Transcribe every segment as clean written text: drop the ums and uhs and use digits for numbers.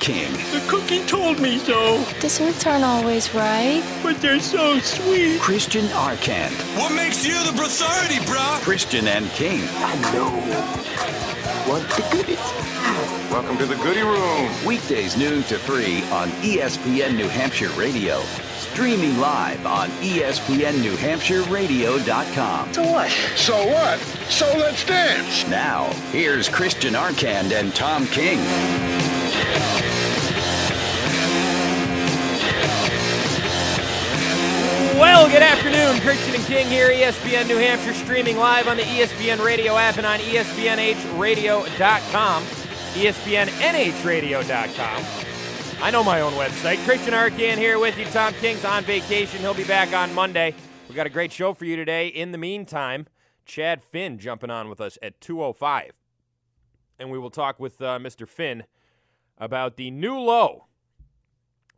King. The cookie told me so. Desserts aren't always right. But they're so sweet. Christian Arcand. What makes you the authority, brah? Christian and King. I know what the goodies. Welcome to the Goody Room. Weekdays noon to 3 on ESPN New Hampshire Radio. Streaming live on ESPNNewHampshireRadio.com. So what? So what? So let's dance. Now, here's Christian Arcand and Tom King. Well, good afternoon. Christian and King here, ESPN New Hampshire, streaming live on the ESPN Radio app and on ESPNHradio.com, ESPNNHradio.com. I know my own website. Christian Arcand here with you. Tom King's on vacation. He'll be back on Monday. We got a great show for you today. In the meantime, Chad Finn jumping on with us at 2:05. And we will talk with Mr. Finn about the new low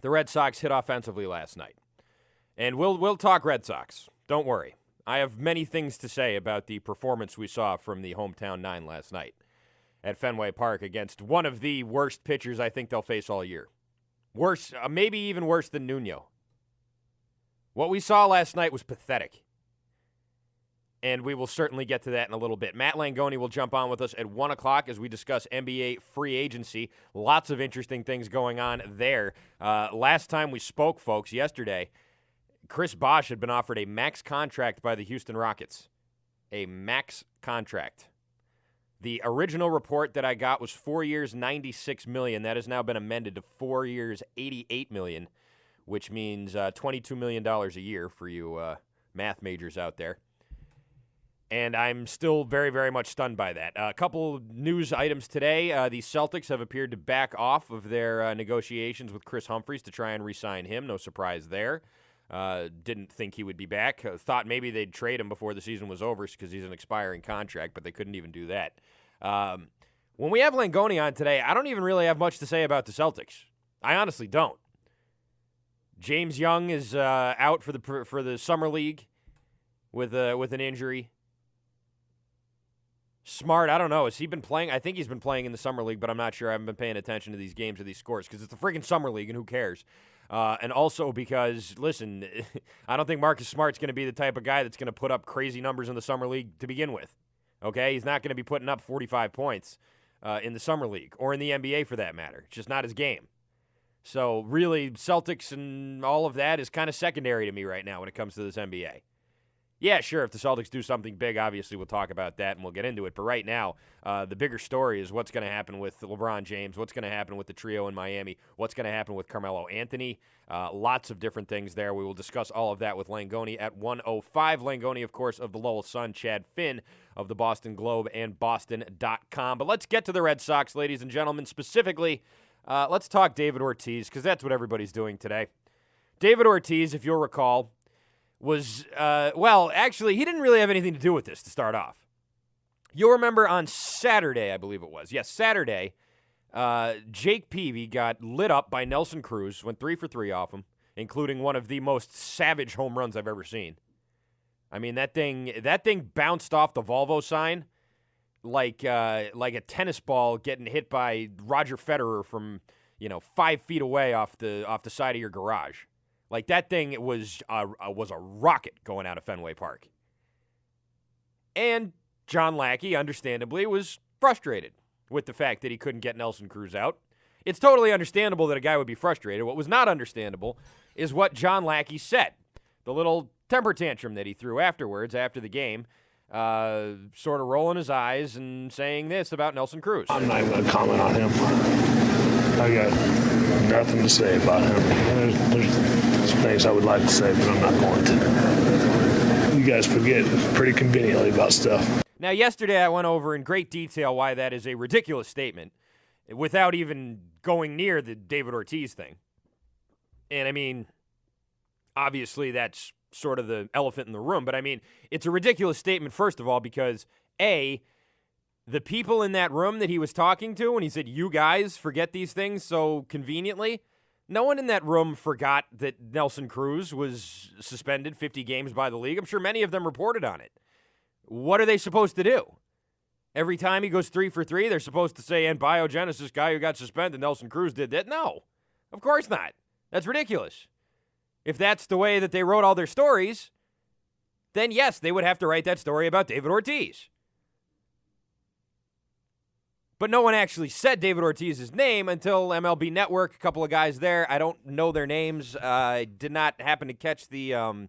the Red Sox hit offensively last night. And we'll talk Red Sox. Don't worry. I have many things to say about the performance we saw from the hometown nine last night at Fenway Park against one of the worst pitchers I think they'll face all year. Worse, maybe even worse than Nuno. What we saw last night was pathetic. And we will certainly get to that in a little bit. Matt Langoni will jump on with us at 1 o'clock as we discuss NBA free agency. Lots of interesting things going on there. Last time we spoke, folks, yesterday, Chris Bosh had been offered a max contract by the Houston Rockets. A max contract. The original report that I got was 4 years, $96 million. That has now been amended to 4 years, $88 million, which means $22 million a year for you math majors out there. And I'm still very, very much stunned by that. A couple news items today. The Celtics have appeared to back off of their negotiations with Chris Humphries to try and re-sign him. No surprise there. Didn't think he would be back. Thought maybe they'd trade him before the season was over because he's an expiring contract, but they couldn't even do that. When we have Langoni on today, I don't even really have much to say about the Celtics. I honestly don't. James Young is out for the summer league with an injury. Smart, I don't know. Has he been playing? I think he's been playing in the summer league, but I'm not sure. I haven't been paying attention to these games or these scores because it's the freaking summer league, and who cares? And also because, listen, I don't think Marcus Smart's going to be the type of guy that's going to put up crazy numbers in the summer league to begin with. Okay? He's not going to be putting up 45 points in the summer league or in the NBA for that matter. It's just not his game. So really, Celtics and all of that is kind of secondary to me right now when it comes to this NBA. Yeah, sure, if the Celtics do something big, obviously we'll talk about that and we'll get into it. But right now, the bigger story is what's going to happen with LeBron James, what's going to happen with the trio in Miami, what's going to happen with Carmelo Anthony. Lots of different things there. We will discuss all of that with Langoni at 1:05. Langoni, of course, of the Lowell Sun, Chad Finn of the Boston Globe and Boston.com. But let's get to the Red Sox, ladies and gentlemen. Specifically, let's talk David Ortiz because that's what everybody's doing today. David Ortiz, if you'll recall, was, actually, he didn't really have anything to do with this to start off. You'll remember on Saturday, I believe it was. Yes, Saturday, Jake Peavy got lit up by Nelson Cruz, went 3 for 3 off him, including one of the most savage home runs I've ever seen. I mean, that thing bounced off the Volvo sign like a tennis ball getting hit by Roger Federer from, 5 feet away off the side of your garage. Like, that thing was a rocket going out of Fenway Park. And John Lackey, understandably, was frustrated with the fact that he couldn't get Nelson Cruz out. It's totally understandable that a guy would be frustrated. What was not understandable is what John Lackey said. The little temper tantrum that he threw afterwards, after the game, sort of rolling his eyes and saying this about Nelson Cruz. I'm not even going to comment on him. I got nothing to say about him. There's things I would like to say, but I'm not going to. You guys forget pretty conveniently about stuff. Now, yesterday I went over in great detail why that is a ridiculous statement without even going near the David Ortiz thing. And, I mean, obviously that's sort of the elephant in the room, but, I mean, it's a ridiculous statement, first of all, because, A, the people in that room that he was talking to when he said, you guys forget these things so conveniently, no one in that room forgot that Nelson Cruz was suspended 50 games by the league. I'm sure many of them reported on it. What are they supposed to do? Every time he goes 3 for 3, they're supposed to say, and biogenesis guy who got suspended, Nelson Cruz did that. No, of course not. That's ridiculous. If that's the way that they wrote all their stories, then yes, they would have to write that story about David Ortiz. But no one actually said David Ortiz's name until MLB Network, a couple of guys there. I don't know their names. I did not happen to catch the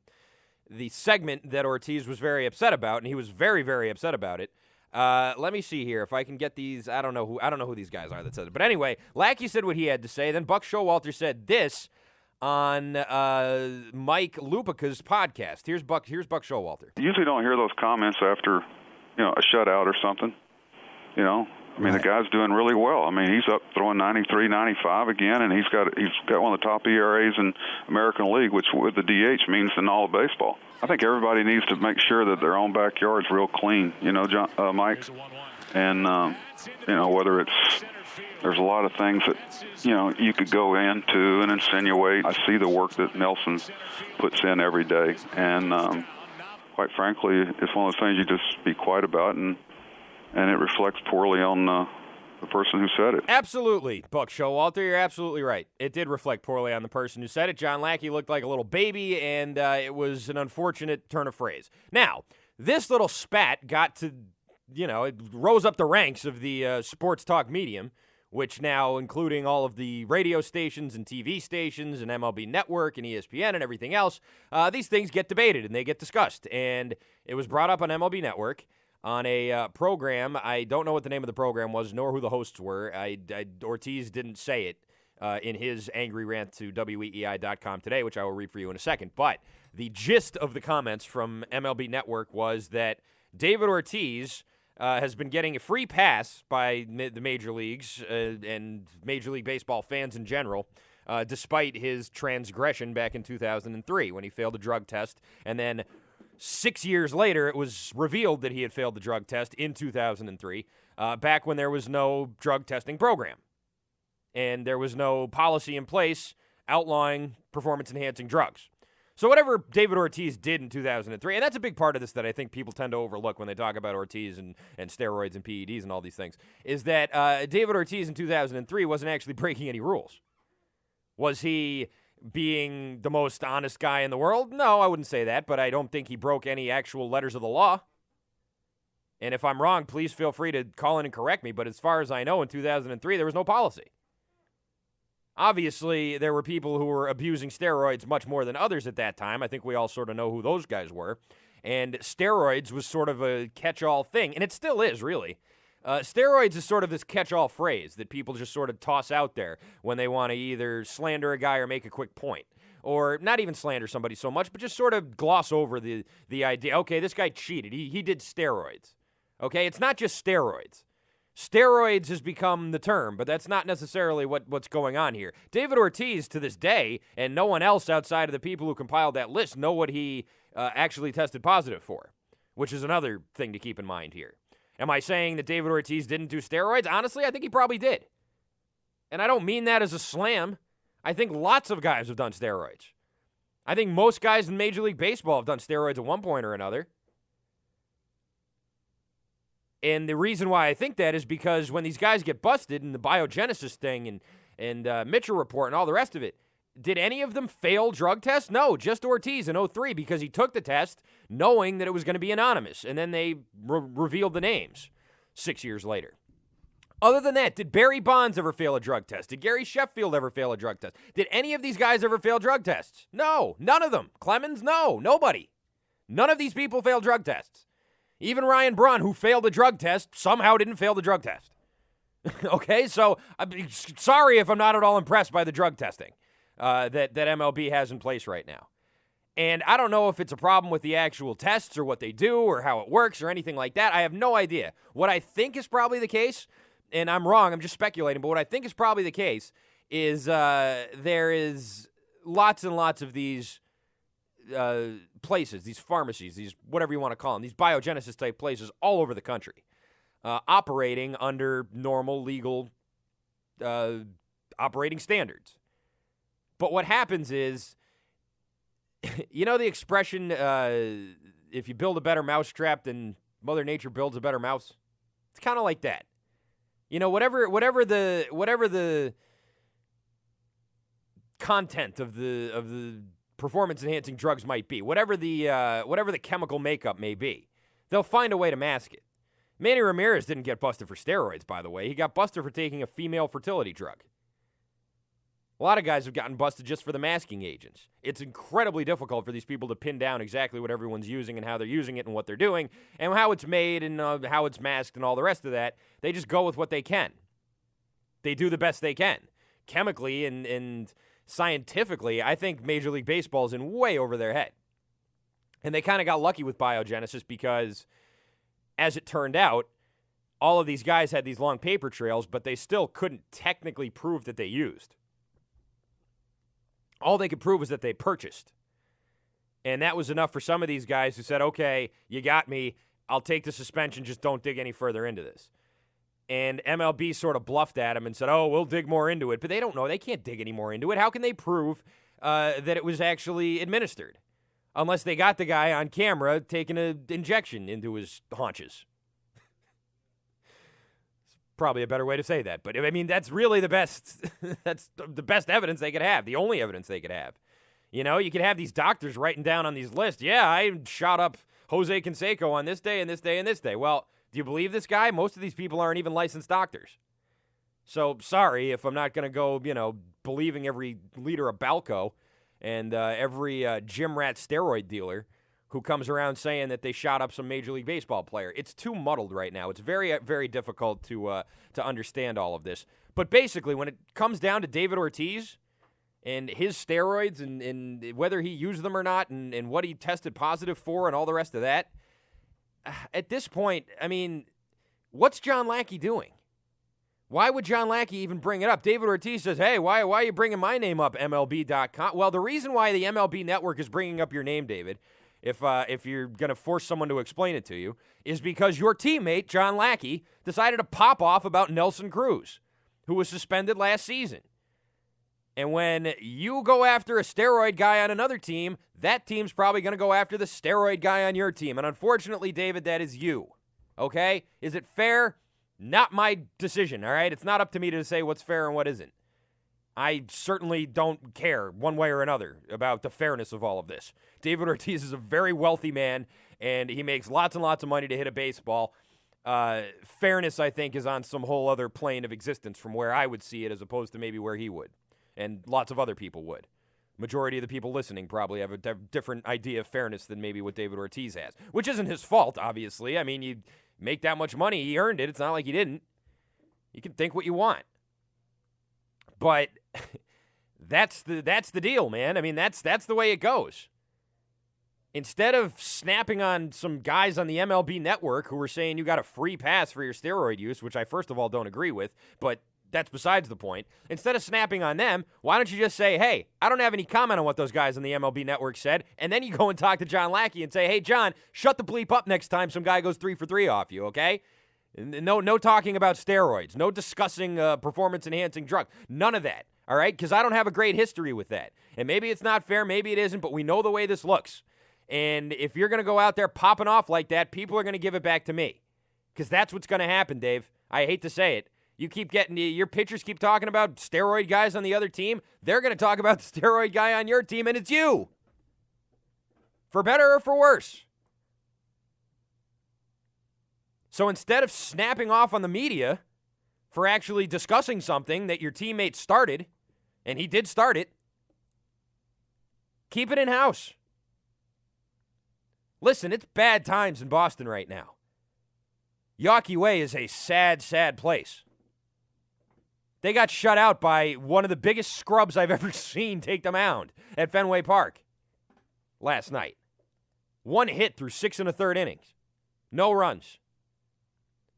segment that Ortiz was very upset about, and he was very, very upset about it. Let me see here if I can get these. I don't know who these guys are that said it. But anyway, Lackey said what he had to say. Then Buck Showalter said this on Mike Lupica's podcast. Here's Buck Showalter. You usually don't hear those comments after, a shutout or something. I mean, The guy's doing really well. I mean, he's up throwing 93, 95 again, and he's got one of the top ERAs in American League, which with the DH means in all of baseball. I think everybody needs to make sure that their own backyard's real clean, Mike. And, whether there's a lot of things that, you could go into and insinuate. I see the work that Nelson puts in every day. And quite frankly, it's one of those things you just be quiet about, and it reflects poorly on the person who said it. Absolutely, Buck Showalter, you're absolutely right. It did reflect poorly on the person who said it. John Lackey looked like a little baby, and it was an unfortunate turn of phrase. Now, this little spat got to, it rose up the ranks of the sports talk medium, which now, including all of the radio stations and TV stations and MLB Network and ESPN and everything else, these things get debated and they get discussed. And it was brought up on MLB Network on a program. I don't know what the name of the program was, nor who the hosts were. Ortiz didn't say it in his angry rant to WEEI.com today, which I will read for you in a second. But the gist of the comments from MLB Network was that David Ortiz has been getting a free pass by the major leagues and Major League Baseball fans in general, despite his transgression back in 2003 when he failed a drug test, and then 6 years later, it was revealed that he had failed the drug test in 2003, back when there was no drug testing program. And there was no policy in place outlawing performance-enhancing drugs. So whatever David Ortiz did in 2003, and that's a big part of this that I think people tend to overlook when they talk about Ortiz and steroids and PEDs and all these things, is that David Ortiz in 2003 wasn't actually breaking any rules. Was he being the most honest guy in the world? No, I wouldn't say that, but I don't think he broke any actual letters of the law. And if I'm wrong, please feel free to call in and correct me, but as far as I know, in 2003, there was no policy. Obviously, there were people who were abusing steroids much more than others at that time. I think we all sort of know who those guys were. And steroids was sort of a catch-all thing, and it still is, really. Steroids is sort of this catch-all phrase that people just sort of toss out there when they want to either slander a guy or make a quick point. Or not even slander somebody so much, but just sort of gloss over the idea, okay, this guy cheated. He did steroids. Okay, it's not just steroids. Steroids has become the term, but that's not necessarily what's going on here. David Ortiz, to this day, and no one else outside of the people who compiled that list know what he actually tested positive for, which is another thing to keep in mind here. Am I saying that David Ortiz didn't do steroids? Honestly, I think he probably did. And I don't mean that as a slam. I think lots of guys have done steroids. I think most guys in Major League Baseball have done steroids at one point or another. And the reason why I think that is because when these guys get busted in the biogenesis thing and Mitchell report and all the rest of it, did any of them fail drug tests? No, just Ortiz in 03 because he took the test knowing that it was going to be anonymous, and then they revealed the names 6 years later. Other than that, did Barry Bonds ever fail a drug test? Did Gary Sheffield ever fail a drug test? Did any of these guys ever fail drug tests? No, none of them. Clemens? No, nobody. None of these people failed drug tests. Even Ryan Braun, who failed a drug test, somehow didn't fail the drug test. Okay, so I'm sorry if I'm not at all impressed by the drug testing that MLB has in place right now. And I don't know if it's a problem with the actual tests or what they do or how it works or anything like that. I have no idea. What I think is probably the case, and I'm wrong, I'm just speculating, but what I think is probably the case is there is lots and lots of these places, these pharmacies, these whatever you want to call them, these biogenesis type places all over the country, operating under normal legal operating standards. But what happens is, you know the expression, if you build a better mousetrap, then Mother Nature builds a better mouse? It's kind of like that. You know, whatever the content of the performance-enhancing drugs might be, whatever the chemical makeup may be, they'll find a way to mask it. Manny Ramirez didn't get busted for steroids, by the way. He got busted for taking a female fertility drug. A lot of guys have gotten busted just for the masking agents. It's incredibly difficult for these people to pin down exactly what everyone's using and how they're using it and what they're doing and how it's made and how it's masked and all the rest of that. They just go with what they can. They do the best they can. Chemically and scientifically, I think Major League Baseball is in way over their head. And they kind of got lucky with biogenesis because, as it turned out, all of these guys had these long paper trails, but they still couldn't technically prove that they used. All they could prove was that they purchased. And that was enough for some of these guys who said, okay, you got me. I'll take the suspension. Just don't dig any further into this. And MLB sort of bluffed at him and said, oh, we'll dig more into it. But they don't know. They can't dig any more into it. How can they prove that it was actually administered? Unless they got the guy on camera taking an injection into his haunches. Probably a better way to say that. But, I mean, that's really the best. That's the best evidence they could have. The only evidence they could have. You know, you could have these doctors writing down on these lists, yeah, I shot up Jose Canseco on this day and this day and this day. Well, do you believe this guy? Most of these people aren't even licensed doctors. So, sorry if I'm not going to go, believing every leader of Balco and every gym rat steroid dealer who comes around saying that they shot up some Major League Baseball player. It's too muddled right now. It's very, very difficult to understand all of this. But basically, when it comes down to David Ortiz and his steroids and whether he used them or not and what he tested positive for and all the rest of that, at this point, I mean, what's John Lackey doing? Why would John Lackey even bring it up? David Ortiz says, hey, why are you bringing my name up, MLB.com? Well, the reason why the MLB Network is bringing up your name, David, if you're going to force someone to explain it to you, is because your teammate, John Lackey, decided to pop off about Nelson Cruz, who was suspended last season. And when you go after a steroid guy on another team, that team's probably going to go after the steroid guy on your team. And unfortunately, David, that is you. Okay? Is it fair? Not my decision, all right? It's not up to me to say what's fair and what isn't. I certainly don't care one way or another about the fairness of all of this. David Ortiz is a very wealthy man, and he makes lots and lots of money to hit a baseball. Fairness, I think, is on some whole other plane of existence from where I would see it as opposed to maybe where he would, and lots of other people would. Majority of the people listening probably have a different idea of fairness than maybe what David Ortiz has, which isn't his fault, obviously. I mean, you make that much money, he earned it. It's not like he didn't. You can think what you want. But that's the deal, man. I mean, that's the way it goes. Instead of snapping on some guys on the MLB Network who were saying you got a free pass for your steroid use, which I first of all don't agree with, but that's besides the point. Instead of snapping on them, why don't you just say, hey, I don't have any comment on what those guys on the MLB Network said, and then you go and talk to John Lackey and say, hey, John, shut the bleep up next time some guy goes 3 for 3 off you, okay? No talking about steroids. No discussing performance-enhancing drugs. None of that, all right? Because I don't have a great history with that. And maybe it's not fair, maybe it isn't, but we know the way this looks. And if you're going to go out there popping off like that, people are going to give it back to me. Because that's what's going to happen, Dave. I hate to say it. You keep getting, your pitchers keep talking about steroid guys on the other team. They're going to talk about the steroid guy on your team, and it's you. For better or for worse. So instead of snapping off on the media for actually discussing something that your teammate started, and he did start it, keep it in-house. Listen, it's bad times in Boston right now. Yawkey Way is a sad, sad place. They got shut out by one of the biggest scrubs I've ever seen take the mound at Fenway Park last night. 1 hit through 6 1/3 innings. No runs.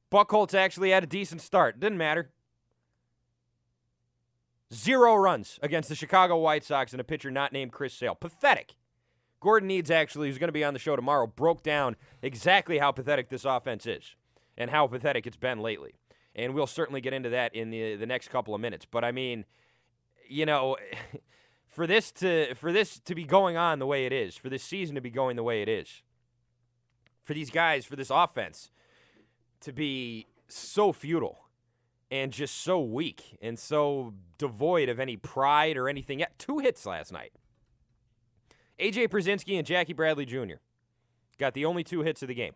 Buchholz actually had a decent start. Didn't matter. 0 runs against the Chicago White Sox and a pitcher not named Chris Sale. Pathetic. Gordon Needs, actually, who's going to be on the show tomorrow, broke down exactly how pathetic this offense is and how pathetic it's been lately. And we'll certainly get into that in the next couple of minutes. But, I mean, you know, for this to be going on the way it is, for this season to be going the way it is, for these guys, for this offense to be so futile and just so weak and so devoid of any pride or anything. Yeah, 2 hits last night. A.J. Przinsky and Jackie Bradley Jr. got the only 2 hits of the game.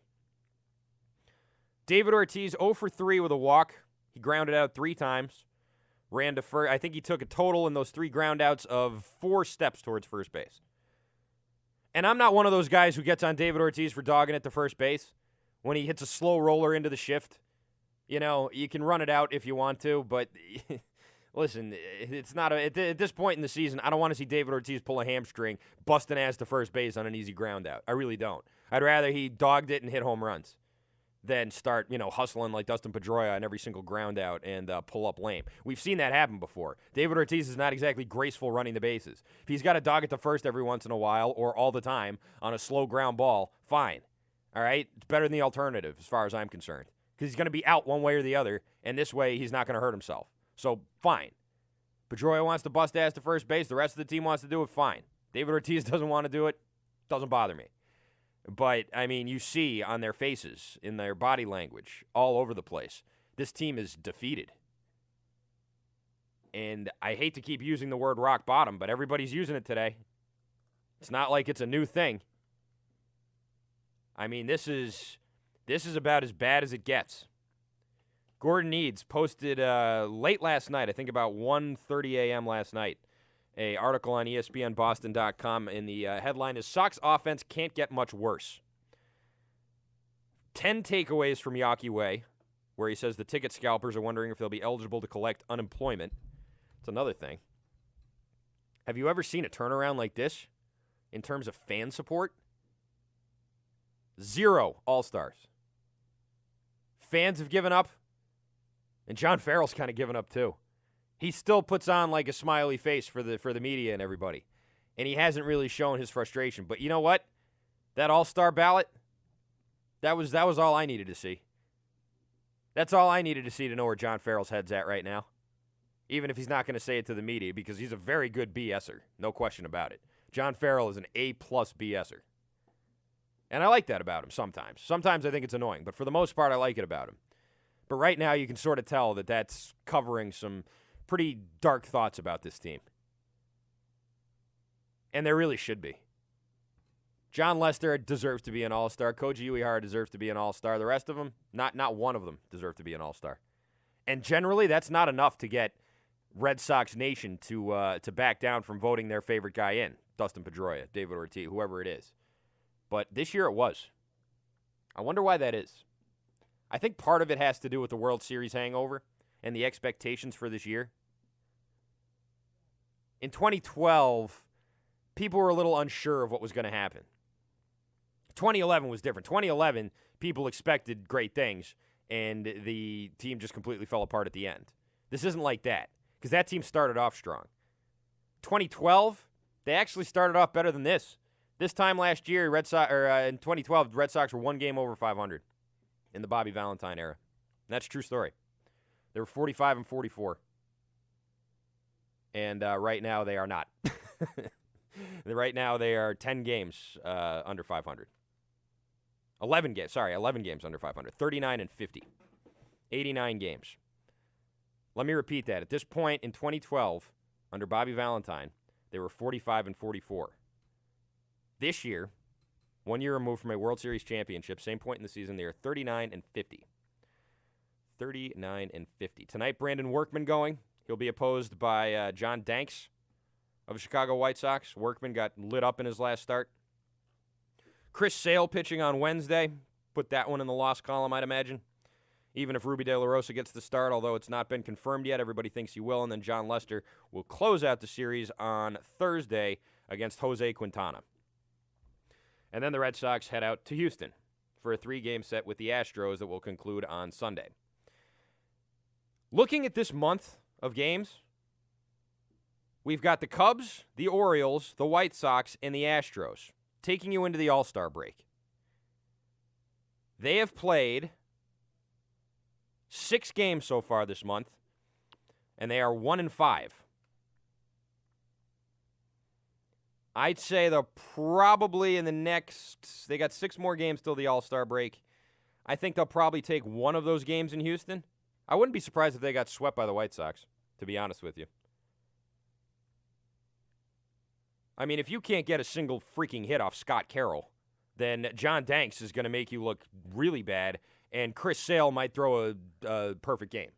David Ortiz 0 for 3 with a walk. He grounded out 3 times. Ran to first. I think he took a total in those 3 groundouts of 4 steps towards first base. And I'm not one of those guys who gets on David Ortiz for dogging it to first base when he hits a slow roller into the shift. You know, you can run it out if you want to, but listen, it's not at this point in the season, I don't want to see David Ortiz pull a hamstring, busting ass to first base on an easy ground out. I really don't. I'd rather he dogged it and hit home runs than start, hustling like Dustin Pedroia on every single ground out and pull up lame. We've seen that happen before. David Ortiz is not exactly graceful running the bases. If he's got to dog it to first every once in a while or all the time on a slow ground ball, fine. All right? It's better than the alternative as far as I'm concerned. Because he's going to be out one way or the other, and this way he's not going to hurt himself. So, fine. Pedroia wants to bust ass to first base. The rest of the team wants to do it, fine. David Ortiz doesn't want to do it. Doesn't bother me. But, you see on their faces, in their body language, all over the place, this team is defeated. And I hate to keep using the word rock bottom, but everybody's using it today. It's not like it's a new thing. This is about as bad as it gets. Gordon Eads posted late last night, I think about 1:30 a.m. last night, an article on ESPNBoston.com, and the headline is, Sox offense can't get much worse. 10 takeaways from Yawkey Way, where he says the ticket scalpers are wondering if they'll be eligible to collect unemployment. It's another thing. Have you ever seen a turnaround like this in terms of fan support? 0 All-Stars. Fans have given up, and John Farrell's kind of given up too. He still puts on like a smiley face for the media and everybody, and he hasn't really shown his frustration. But you know what? That All-Star ballot, that was all I needed to see. That's all I needed to see to know where John Farrell's head's at right now, even if he's not going to say it to the media, because he's a very good BSer, no question about it. John Farrell is an A-plus BSer. And I like that about him sometimes. Sometimes I think it's annoying, but for the most part, I like it about him. But right now, you can sort of tell that that's covering some pretty dark thoughts about this team. And there really should be. John Lester deserves to be an All-Star. Koji Uehara deserves to be an All-Star. The rest of them, not one of them deserve to be an All-Star. And generally, that's not enough to get Red Sox Nation to back down from voting their favorite guy in, Dustin Pedroia, David Ortiz, whoever it is. But this year it was. I wonder why that is. I think part of it has to do with the World Series hangover and the expectations for this year. In 2012, people were a little unsure of what was going to happen. 2011 was different. 2011, people expected great things, and the team just completely fell apart at the end. This isn't like that, because that team started off strong. 2012, they actually started off better than this. This time last year, in 2012, the Red Sox were 1 game over 500 in the Bobby Valentine era. And that's a true story. They were 45 and 44. And right now, they are not. Right now, they are 10 games under 500. 11 games under 500. 39 and 50. 89 games. Let me repeat that. At this point in 2012, under Bobby Valentine, they were 45 and 44. This year, 1 year removed from a World Series championship, same point in the season, they are 39 and 50. 39 and 50. Tonight, Brandon Workman going. He'll be opposed by John Danks of the Chicago White Sox. Workman got lit up in his last start. Chris Sale pitching on Wednesday. Put that one in the loss column, I'd imagine. Even if Ruby De La Rosa gets the start, although it's not been confirmed yet, everybody thinks he will. And then John Lester will close out the series on Thursday against Jose Quintana. And then the Red Sox head out to Houston for a 3-game set with the Astros that will conclude on Sunday. Looking at this month of games, we've got the Cubs, the Orioles, the White Sox, and the Astros taking you into the All-Star break. They have played 6 games so far this month, and they are 1-5. I'd say they're probably in the next, they got 6 more games till the All-Star break. I think they'll probably take one of those games in Houston. I wouldn't be surprised if they got swept by the White Sox, to be honest with you. I mean, if you can't get a single freaking hit off Scott Carroll, then John Danks is going to make you look really bad, and Chris Sale might throw a perfect game.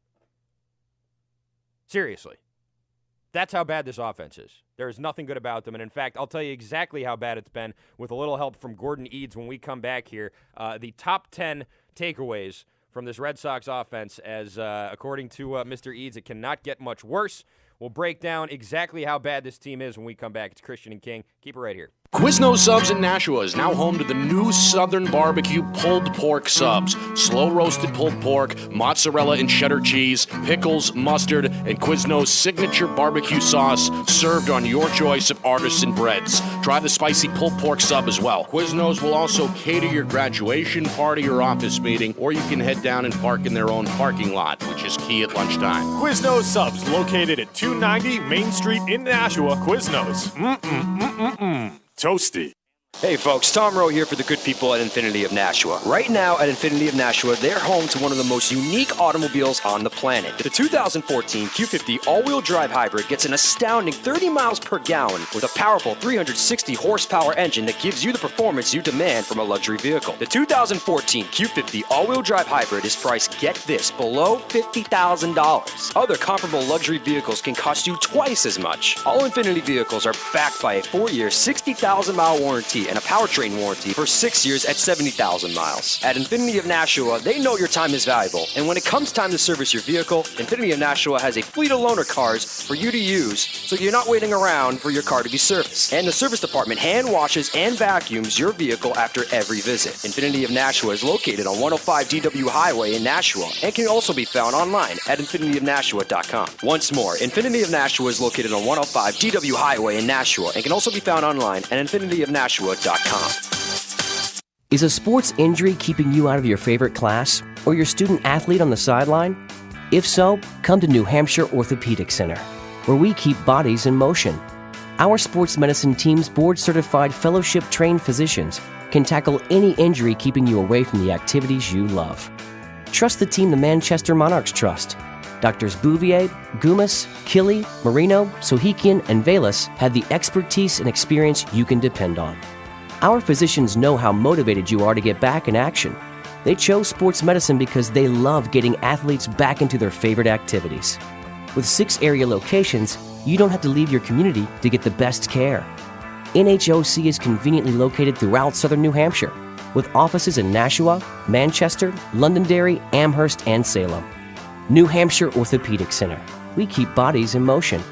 Seriously. That's how bad this offense is. There is nothing good about them. And, in fact, I'll tell you exactly how bad it's been with a little help from Gordon Eads when we come back here. The top 10 takeaways from this Red Sox offense, as according to Mr. Eads, it cannot get much worse. We'll break down exactly how bad this team is when we come back. It's Christian and King. Keep it right here. Quiznos Subs in Nashua is now home to the new Southern Barbecue pulled pork subs. Slow-roasted pulled pork, mozzarella and cheddar cheese, pickles, mustard, and Quiznos signature barbecue sauce served on your choice of artisan breads. Try the spicy pulled pork sub as well. Quiznos will also cater your graduation party or office meeting, or you can head down and park in their own parking lot, which is key at lunchtime. Quiznos Subs, located at 290 Main Street in Nashua. Quiznos. Toasty. Hey folks, Tom Rowe here for the good people at Infinity of Nashua. Right now at Infinity of Nashua, they're home to one of the most unique automobiles on the planet. The 2014 Q50 all-wheel drive hybrid gets an astounding 30 miles per gallon with a powerful 360 horsepower engine that gives you the performance you demand from a luxury vehicle. The 2014 Q50 all-wheel drive hybrid is priced, get this, below $50,000. Other comparable luxury vehicles can cost you twice as much. All Infinity vehicles are backed by a 4-year, 60,000-mile warranty and a powertrain warranty for 6 years at 70,000 miles. At Infinity of Nashua, they know your time is valuable, and when it comes time to service your vehicle, Infinity of Nashua has a fleet of loaner cars for you to use, so you're not waiting around for your car to be serviced. And the service department hand washes and vacuums your vehicle after every visit. Infinity of Nashua is located on 105 DW Highway in Nashua and can also be found online at infinityofnashua.com. Once more, Infinity of Nashua is located on 105 DW Highway in Nashua and can also be found online at infinityofnashua.com. Is a sports injury keeping you out of your favorite class or your student athlete on the sideline? If so, come to New Hampshire Orthopedic Center, where we keep bodies in motion. Our sports medicine team's board-certified fellowship-trained physicians can tackle any injury keeping you away from the activities you love. Trust the team the Manchester Monarchs trust. Doctors Bouvier, Gumas, Killy, Marino, Sohikian, and Velas have the expertise and experience you can depend on. Our physicians know how motivated you are to get back in action. They chose sports medicine because they love getting athletes back into their favorite activities. With 6 area locations, you don't have to leave your community to get the best care. NHOC is conveniently located throughout southern New Hampshire, with offices in Nashua, Manchester, Londonderry, Amherst, and Salem. New Hampshire Orthopedic Center. We keep bodies in motion.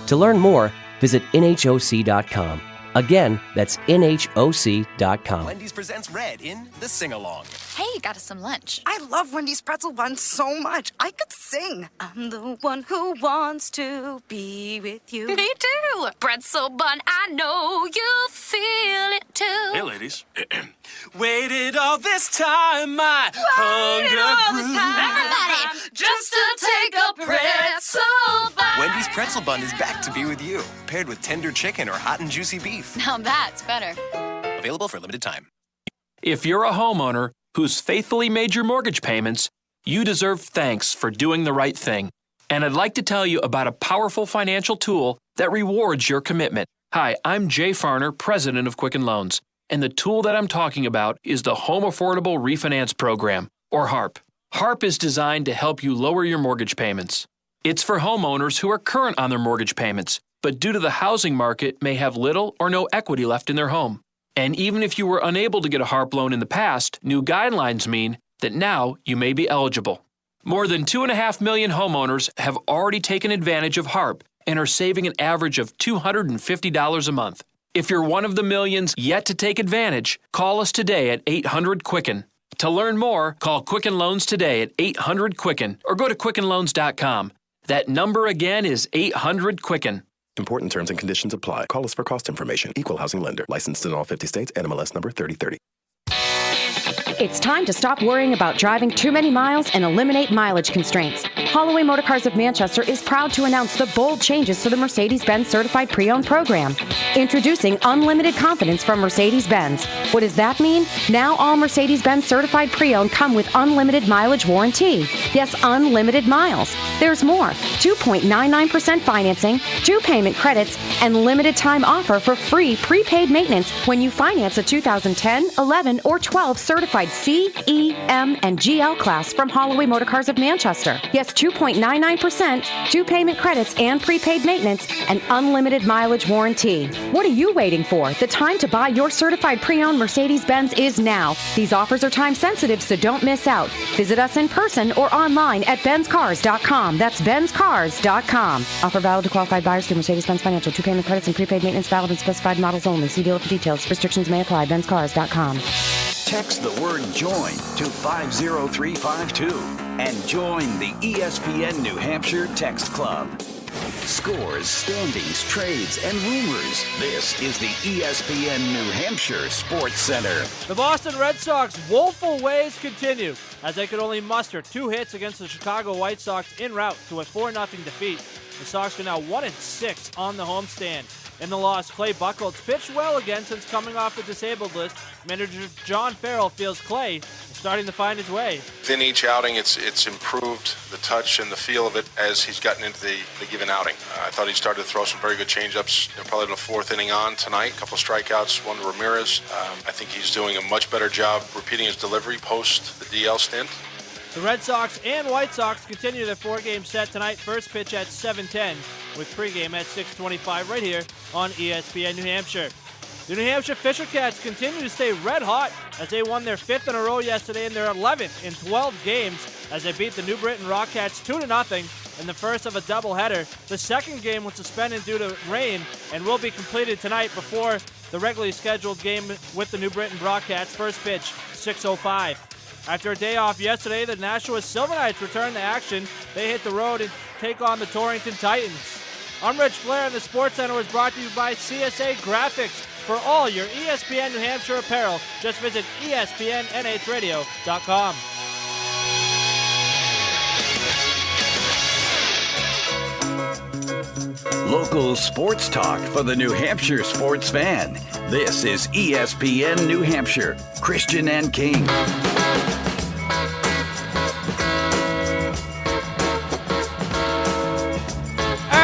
To learn more, visit NHOC.com. Again, that's NHOC.com. Wendy's presents Red in The Sing-Along. Hey, got us some lunch. I love Wendy's pretzel buns so much. I could sing. I'm the one who wants to be with you. Me too. Pretzel bun, I know you feel it too. Hey, ladies. Waited all this time, my hunger grew. Everybody, just to take a pretzel bun. Wendy's pretzel bun is back to be with you, paired with tender chicken or hot and juicy beef. Now that's better. Available for a limited time. If you're a homeowner who's faithfully made your mortgage payments, you deserve thanks for doing the right thing. And I'd like to tell you about a powerful financial tool that rewards your commitment. Hi, I'm Jay Farner, president of Quicken Loans. And the tool that I'm talking about is the Home Affordable Refinance Program, or HARP. HARP is designed to help you lower your mortgage payments. It's for homeowners who are current on their mortgage payments, but due to the housing market may have little or no equity left in their home. And even if you were unable to get a HARP loan in the past, new guidelines mean that now you may be eligible. More than 2.5 million homeowners have already taken advantage of HARP and are saving an average of $250 a month. If you're one of the millions yet to take advantage, call us today at 800-QUICKEN. To learn more, call Quicken Loans today at 800-QUICKEN or go to quickenloans.com. That number again is 800-QUICKEN. Important terms and conditions apply. Call us for cost information. Equal housing lender. Licensed in all 50 states. NMLS number 3030. It's time to stop worrying about driving too many miles and eliminate mileage constraints. Holloway Motor Cars of Manchester is proud to announce the bold changes to the Mercedes-Benz Certified Pre-Owned program. Introducing unlimited confidence from Mercedes-Benz. What does that mean? Now all Mercedes-Benz Certified Pre-Owned come with unlimited mileage warranty. Yes, unlimited miles. There's more. 2.99% financing, 2 payment credits, and limited time offer for free prepaid maintenance when you finance a 2010, 11, or 12 certified C, E, M, and GL class from Holloway Motor Cars of Manchester. Yes, 2.99%, 2 payment credits and prepaid maintenance, and unlimited mileage warranty. What are you waiting for? The time to buy your certified pre-owned Mercedes-Benz is now. These offers are time sensitive, so don't miss out. Visit us in person or online at benzcars.com. That's benzcars.com. Offer valid to qualified buyers through Mercedes-Benz Financial. 2 payment credits and prepaid maintenance valid in specified models only. See dealer for details. Restrictions may apply. benzcars.com. Text the word join to 50352 and join the ESPN New Hampshire Text Club. Scores, standings, trades, and rumors. This is the ESPN New Hampshire Sports Center. The Boston Red Sox woeful ways continue as they could only muster 2 hits against the Chicago White Sox en route to a 4-0 defeat. The Sox are now 1-6 on the homestand. In the loss, Clay Buchholz pitched well again since coming off the disabled list. Manager John Farrell feels Clay is starting to find his way. Within each outing, it's improved the touch and the feel of it as he's gotten into the given outing. I thought he started to throw some very good changeups, probably the 4th inning on tonight. A couple of strikeouts, one to Ramirez. I think he's doing a much better job repeating his delivery post the DL stint. The Red Sox and White Sox continue their 4-game set tonight. First pitch at 7:10 with pregame at 6:25 right here on ESPN New Hampshire. The New Hampshire Fisher Cats continue to stay red hot as they won their 5th in a row yesterday and their 11th in 12 games as they beat the New Britain Rockcats 2-0 in the first of a doubleheader. The second game was suspended due to rain and will be completed tonight before the regularly scheduled game with the New Britain Rockcats. First pitch, 6:05. After a day off yesterday, the Nashua Silver Knights return to action. They hit the road and take on the Torrington Titans. I'm Rich Flair, and the Sports Center was brought to you by CSA Graphics. For all your ESPN New Hampshire apparel, just visit ESPNNHradio.com. Local sports talk for the New Hampshire sports fan. This is ESPN New Hampshire. Christian and King.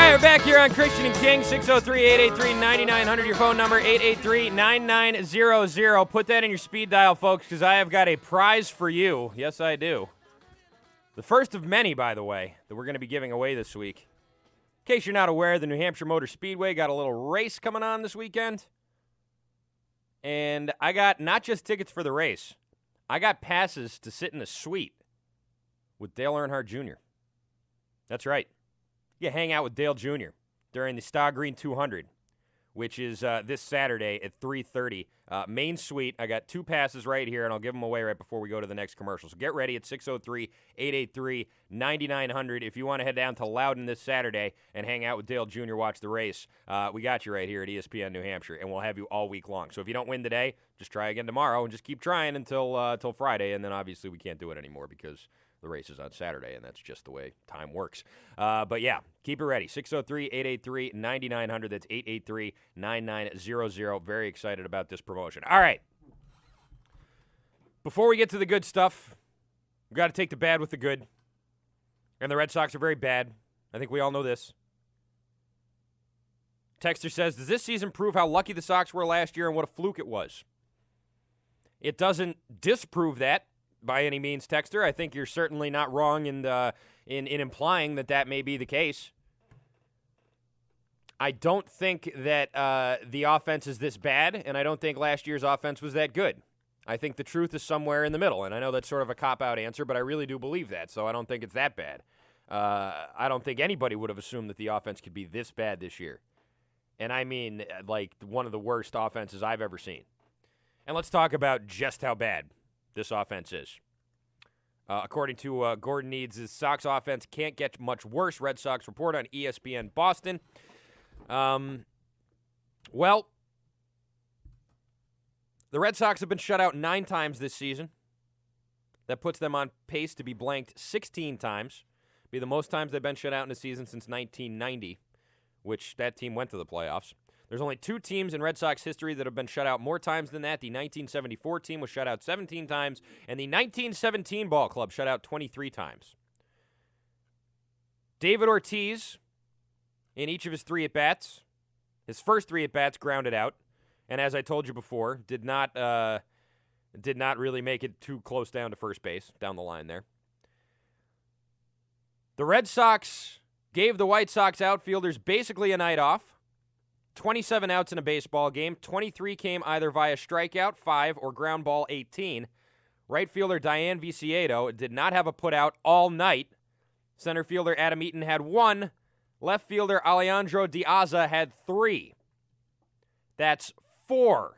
We're back here on Christian and King, 603-883-9900, your phone number, 883-9900. Put that in your speed dial, folks, because I have got a prize for you. Yes, I do. The first of many, by the way, that we're going to be giving away this week. In case you're not aware, the New Hampshire Motor Speedway got a little race coming on this weekend. And I got not just tickets for the race, I got passes to sit in the suite with Dale Earnhardt Jr. That's right. You hang out with Dale Jr. during the Star Green 200, which is this Saturday at 3:30. Main Suite. I got 2 passes right here, and I'll give them away right before we go to the next commercial. So get ready at 603-883-9900. If you want to head down to Loudon this Saturday and hang out with Dale Jr., watch the race, we got you right here at ESPN New Hampshire, and we'll have you all week long. So if you don't win today, just try again tomorrow and just keep trying until Friday, and then obviously we can't do it anymore because the race is on Saturday, and that's just the way time works. But, yeah, keep it ready. 603-883-9900. That's 883-9900. Very excited about this promotion. All right. Before we get to the good stuff, we've got to take the bad with the good. And the Red Sox are very bad. I think we all know this. Texter says, does this season prove how lucky the Sox were last year and what a fluke it was? It doesn't disprove that by any means, Texter. I think you're certainly not wrong in implying that may be the case. I don't think that the offense is this bad, and I don't think last year's offense was that good. I think the truth is somewhere in the middle, and I know that's sort of a cop-out answer, but I really do believe that, so I don't think it's that bad. I don't think anybody would have assumed that the offense could be this bad this year. And I mean, like, one of the worst offenses I've ever seen. And let's talk about just how bad this offense is. According to Gordon Needs, the Sox offense can't get much worse. Red Sox report on ESPN Boston. Well, the Red Sox have been shut out 9 times this season. That puts them on pace to be blanked 16 times. Be the most times they've been shut out in a season since 1990, which that team went to the playoffs. There's only 2 teams in Red Sox history that have been shut out more times than that. The 1974 team was shut out 17 times, and the 1917 ball club shut out 23 times. David Ortiz, in each of his 3 at-bats, his first 3 at-bats grounded out, and as I told you before, did not really make it too close down to first base, down the line there. The Red Sox gave the White Sox outfielders basically a night off. 27 outs in a baseball game. 23 came either via strikeout, 5, or ground ball, 18. Right fielder Diane Viciedo did not have a putout all night. Center fielder Adam Eaton had 1. Left fielder Alejandro Diaza had 3. That's 4.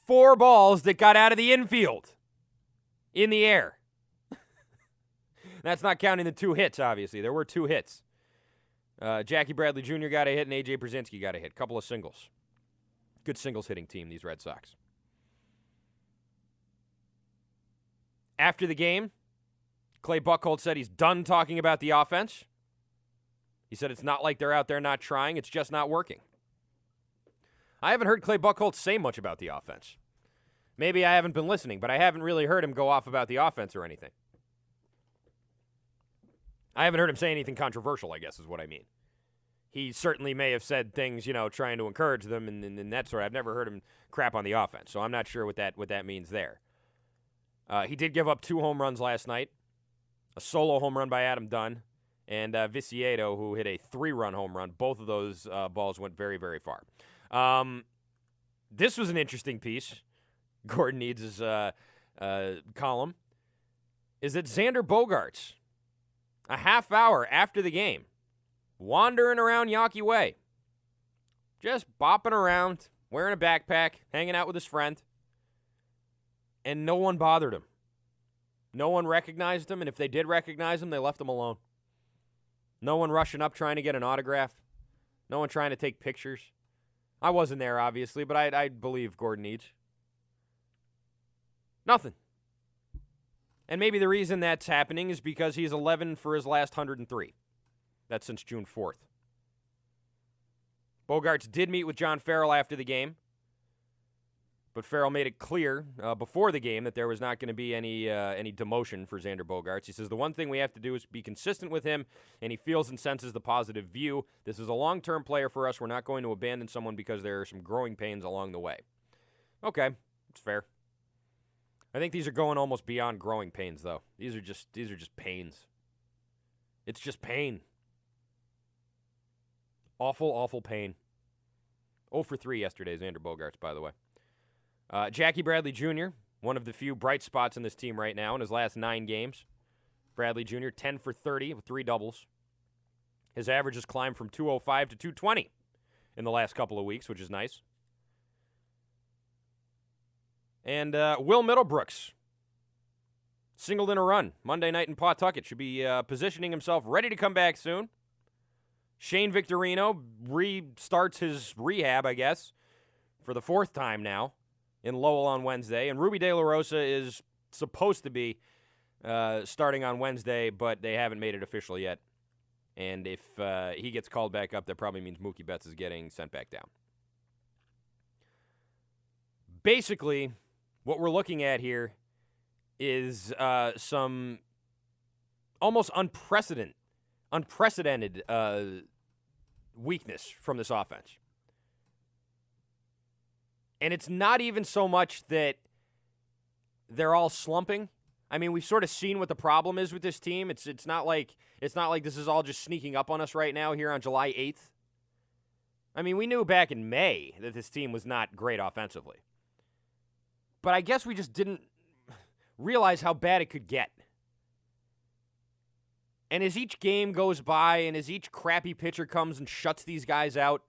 4 balls that got out of the infield in the air. That's not counting the 2 hits, obviously. There were 2 hits. Jackie Bradley Jr. got a hit and A.J. Brzezinski got a hit. Couple of singles. Good singles hitting team, these Red Sox. After the game, Clay Buchholz said he's done talking about the offense. He said it's not like they're out there not trying. It's just not working. I haven't heard Clay Buchholz say much about the offense. Maybe I haven't been listening, but I haven't really heard him go off about the offense or anything. I haven't heard him say anything controversial, I guess is what I mean. He certainly may have said things, trying to encourage them and that sort. I've never heard him crap on the offense, so I'm not sure what that means there. He did give up 2 home runs last night, a solo home run by Adam Dunn, and Viciedo, who hit a 3-run home run. Both of those balls went very, very far. This was an interesting piece. Gordon Needs' column. Is that Xander Bogaerts, a half hour after the game, wandering around Yawkey Way, just bopping around, wearing a backpack, hanging out with his friend, and no one bothered him. No one recognized him, and if they did recognize him, they left him alone. No one rushing up trying to get an autograph. No one trying to take pictures. I wasn't there, obviously, but I believe Gordon Needs. Nothing. And maybe the reason that's happening is because he's 11 for his last 103. That's since June 4th. Bogaerts did meet with John Farrell after the game, but Farrell made it clear before the game that there was not going to be any demotion for Xander Bogaerts. He says the one thing we have to do is be consistent with him, and he feels and senses the positive view. This is a long-term player for us. We're not going to abandon someone because there are some growing pains along the way. Okay, it's fair. I think these are going almost beyond growing pains, though. These are just pains. It's just pain. Awful, awful pain. 0 for 3 yesterday, Xander Bogaerts, by the way. Jackie Bradley Jr., one of the few bright spots in this team right now in his last 9 games. Bradley Jr., 10 for 30 with 3 doubles. His average has climbed from 205 to 220 in the last couple of weeks, which is nice. And Will Middlebrooks singled in a run Monday night in Pawtucket. Should be positioning himself ready to come back soon. Shane Victorino restarts his rehab, I guess, for the 4th time now in Lowell on Wednesday. And Ruby De La Rosa is supposed to be starting on Wednesday, but they haven't made it official yet. And if he gets called back up, that probably means Mookie Betts is getting sent back down. Basically, what we're looking at here is some almost unprecedented weakness from this offense. And it's not even so much that they're all slumping. I mean, we've sort of seen what the problem is with this team. It's not like this is all just sneaking up on us right now here on July 8th. I mean, we knew back in May that this team was not great offensively. But I guess we just didn't realize how bad it could get. And as each game goes by and as each crappy pitcher comes and shuts these guys out,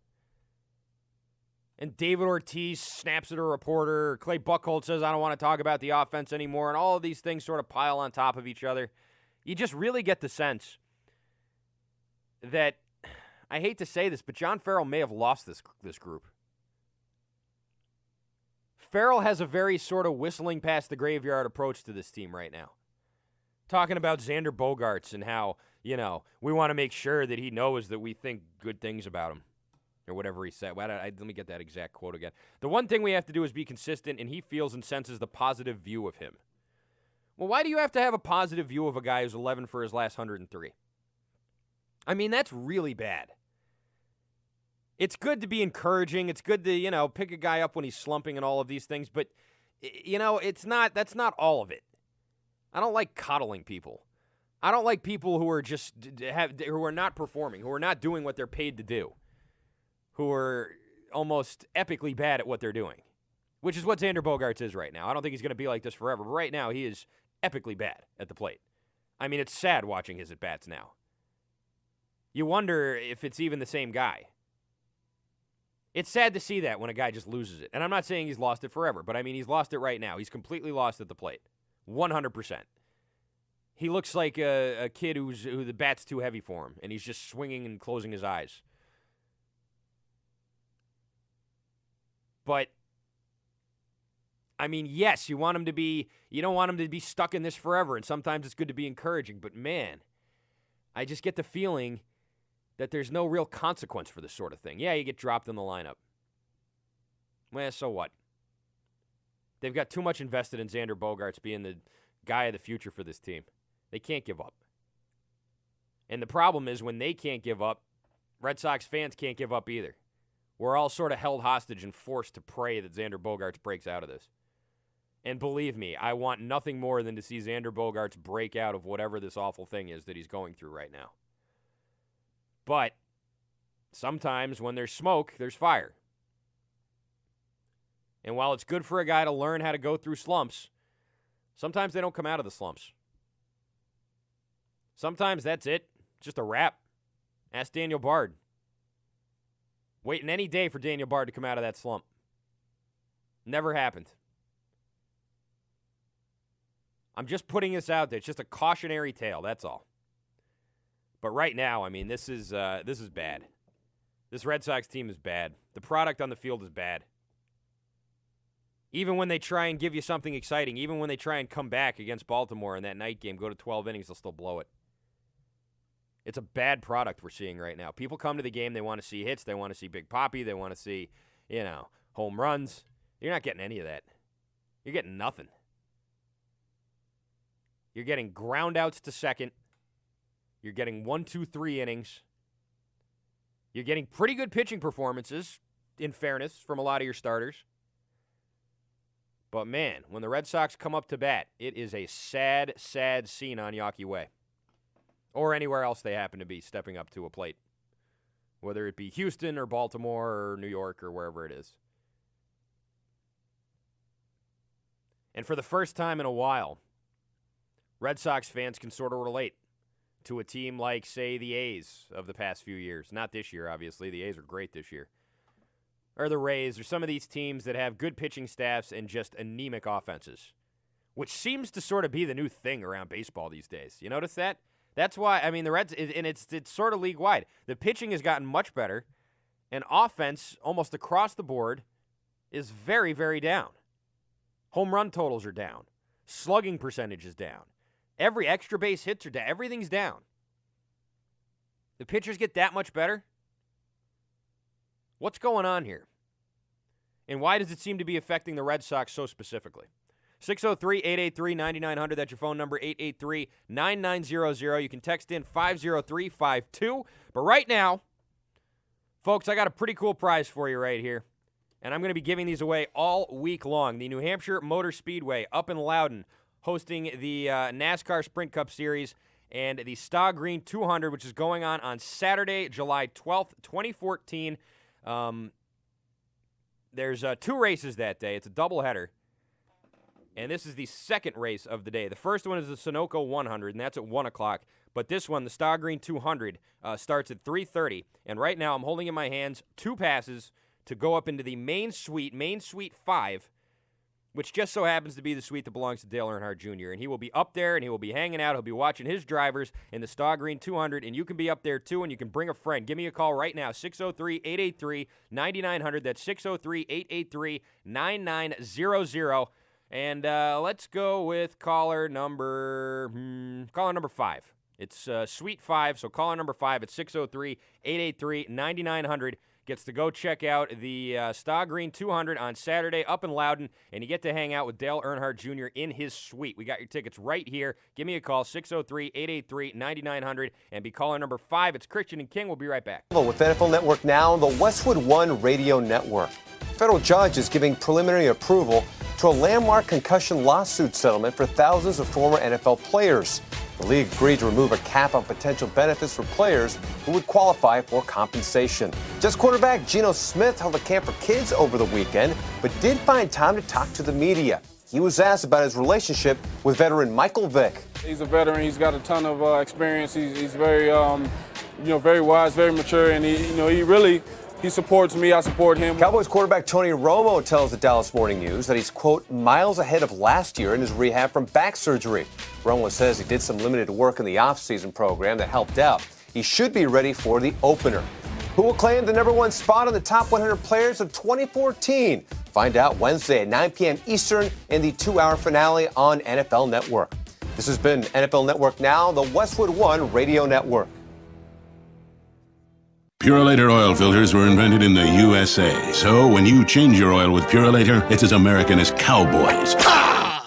and David Ortiz snaps at a reporter, or Clay Buchholz says, I don't want to talk about the offense anymore, and all of these things sort of pile on top of each other, you just really get the sense that, I hate to say this, but John Farrell may have lost this group. Farrell has a very sort of whistling past the graveyard approach to this team right now. talking about Xander Bogaerts and how, we want to make sure that he knows that we think good things about him. Or whatever he said. Let me get that exact quote again. The one thing we have to do is be consistent, and he feels and senses the positive view of him. Well, why do you have to have a positive view of a guy who's 11 for his last 103? I mean, that's really bad. It's good to be encouraging. It's good to, pick a guy up when he's slumping and all of these things, but, that's not all of it. I don't like coddling people. I don't like people who are who are not performing, who are not doing what they're paid to do, who are almost epically bad at what they're doing, which is what Xander Bogaerts is right now. I don't think he's going to be like this forever, but right now he is epically bad at the plate. I mean, it's sad watching his at-bats now. You wonder if it's even the same guy. It's sad to see that when a guy just loses it. And I'm not saying he's lost it forever, but I mean, he's lost it right now. He's completely lost at the plate. 100%. He looks like a kid who the bat's too heavy for him, and he's just swinging and closing his eyes. But, I mean, yes, you don't want him to be stuck in this forever, and sometimes it's good to be encouraging, but man, I just get the feeling that there's no real consequence for this sort of thing. Yeah, you get dropped in the lineup. Well, so what? They've got too much invested in Xander Bogaerts being the guy of the future for this team. They can't give up. And the problem is when they can't give up, Red Sox fans can't give up either. We're all sort of held hostage and forced to pray that Xander Bogaerts breaks out of this. And believe me, I want nothing more than to see Xander Bogaerts break out of whatever this awful thing is that he's going through right now. But sometimes when there's smoke, there's fire. And while it's good for a guy to learn how to go through slumps, sometimes they don't come out of the slumps. Sometimes that's it. Just a wrap. Ask Daniel Bard. Waiting any day for Daniel Bard to come out of that slump. Never happened. I'm just putting this out there. It's just a cautionary tale, that's all. But right now, I mean, this is bad. This Red Sox team is bad. The product on the field is bad. Even when they try and give you something exciting, even when they try and come back against Baltimore in that night game, go to 12 innings, they'll still blow it. It's a bad product we're seeing right now. People come to the game, they want to see hits, they want to see Big Papi, they want to see, home runs. You're not getting any of that. You're getting nothing. You're getting ground outs to second. You're getting 1, 2, 3 innings. You're getting pretty good pitching performances, in fairness, from a lot of your starters. But, man, when the Red Sox come up to bat, it is a sad, sad scene on Yawkey Way. Or anywhere else they happen to be stepping up to a plate. Whether it be Houston or Baltimore or New York or wherever it is. And for the first time in a while, Red Sox fans can sort of relate to a team like, say, the A's of the past few years. Not this year, obviously. The A's are great this year. Or the Rays, or some of these teams that have good pitching staffs and just anemic offenses, which seems to sort of be the new thing around baseball these days. You notice that? That's why, I mean, the Reds, and it's sort of league-wide. The pitching has gotten much better, and offense, almost across the board, is very, very down. Home run totals are down. Slugging percentage is down. Every extra base hits are down. Everything's down. The pitchers get that much better? What's going on here? And why does it seem to be affecting the Red Sox so specifically? 603-883-9900. That's your phone number, 883-9900. You can text in 50352. But right now, folks, I got a pretty cool prize for you right here. And I'm going to be giving these away all week long. The New Hampshire Motor Speedway up in Loudon, hosting the NASCAR Sprint Cup Series and the Star Green 200, which is going on Saturday, July 12th, 2014. There's 2 races that day. It's a doubleheader. And this is the second race of the day. The first one is the Sunoco 100, and that's at 1 o'clock. But this one, the Star Green 200, starts at 3:30. And right now I'm holding in my hands 2 passes to go up into the main suite 5, which just so happens to be the suite that belongs to Dale Earnhardt Jr. And he will be up there, and he will be hanging out. He'll be watching his drivers in the Star Green 200, and you can be up there too, and you can bring a friend. Give me a call right now, 603-883-9900. That's 603-883-9900. And let's go with caller number 5. It's Suite 5, so caller number 5 at 603-883-9900 gets to go check out the Star Green 200 on Saturday up in Loudon, and you get to hang out with Dale Earnhardt Jr. in his suite. We got your tickets right here. Give me a call, 603-883-9900, and be caller number 5. It's Christian and King. We'll be right back. With NFL Network Now, the Westwood One Radio Network. A federal judge is giving preliminary approval to a landmark concussion lawsuit settlement for thousands of former NFL players. The league agreed to remove a cap on potential benefits for players who would qualify for compensation. Just quarterback Geno Smith held a camp for kids over the weekend, but did find time to talk to the media. He was asked about his relationship with veteran Michael Vick. He's a veteran. He's got a ton of experience. He's very, very wise, very mature, and he supports me. I support him. Cowboys quarterback Tony Romo tells the Dallas Morning News that he's, quote, miles ahead of last year in his rehab from back surgery. Romo says he did some limited work in the offseason program that helped out. He should be ready for the opener. Who will claim the number one spot on the top 100 players of 2014? Find out Wednesday at 9 p.m. Eastern in the 2-hour finale on NFL Network. This has been NFL Network Now, the Westwood One Radio Network. Purolator oil filters were invented in the USA, so when you change your oil with Purolator, it's as American as cowboys.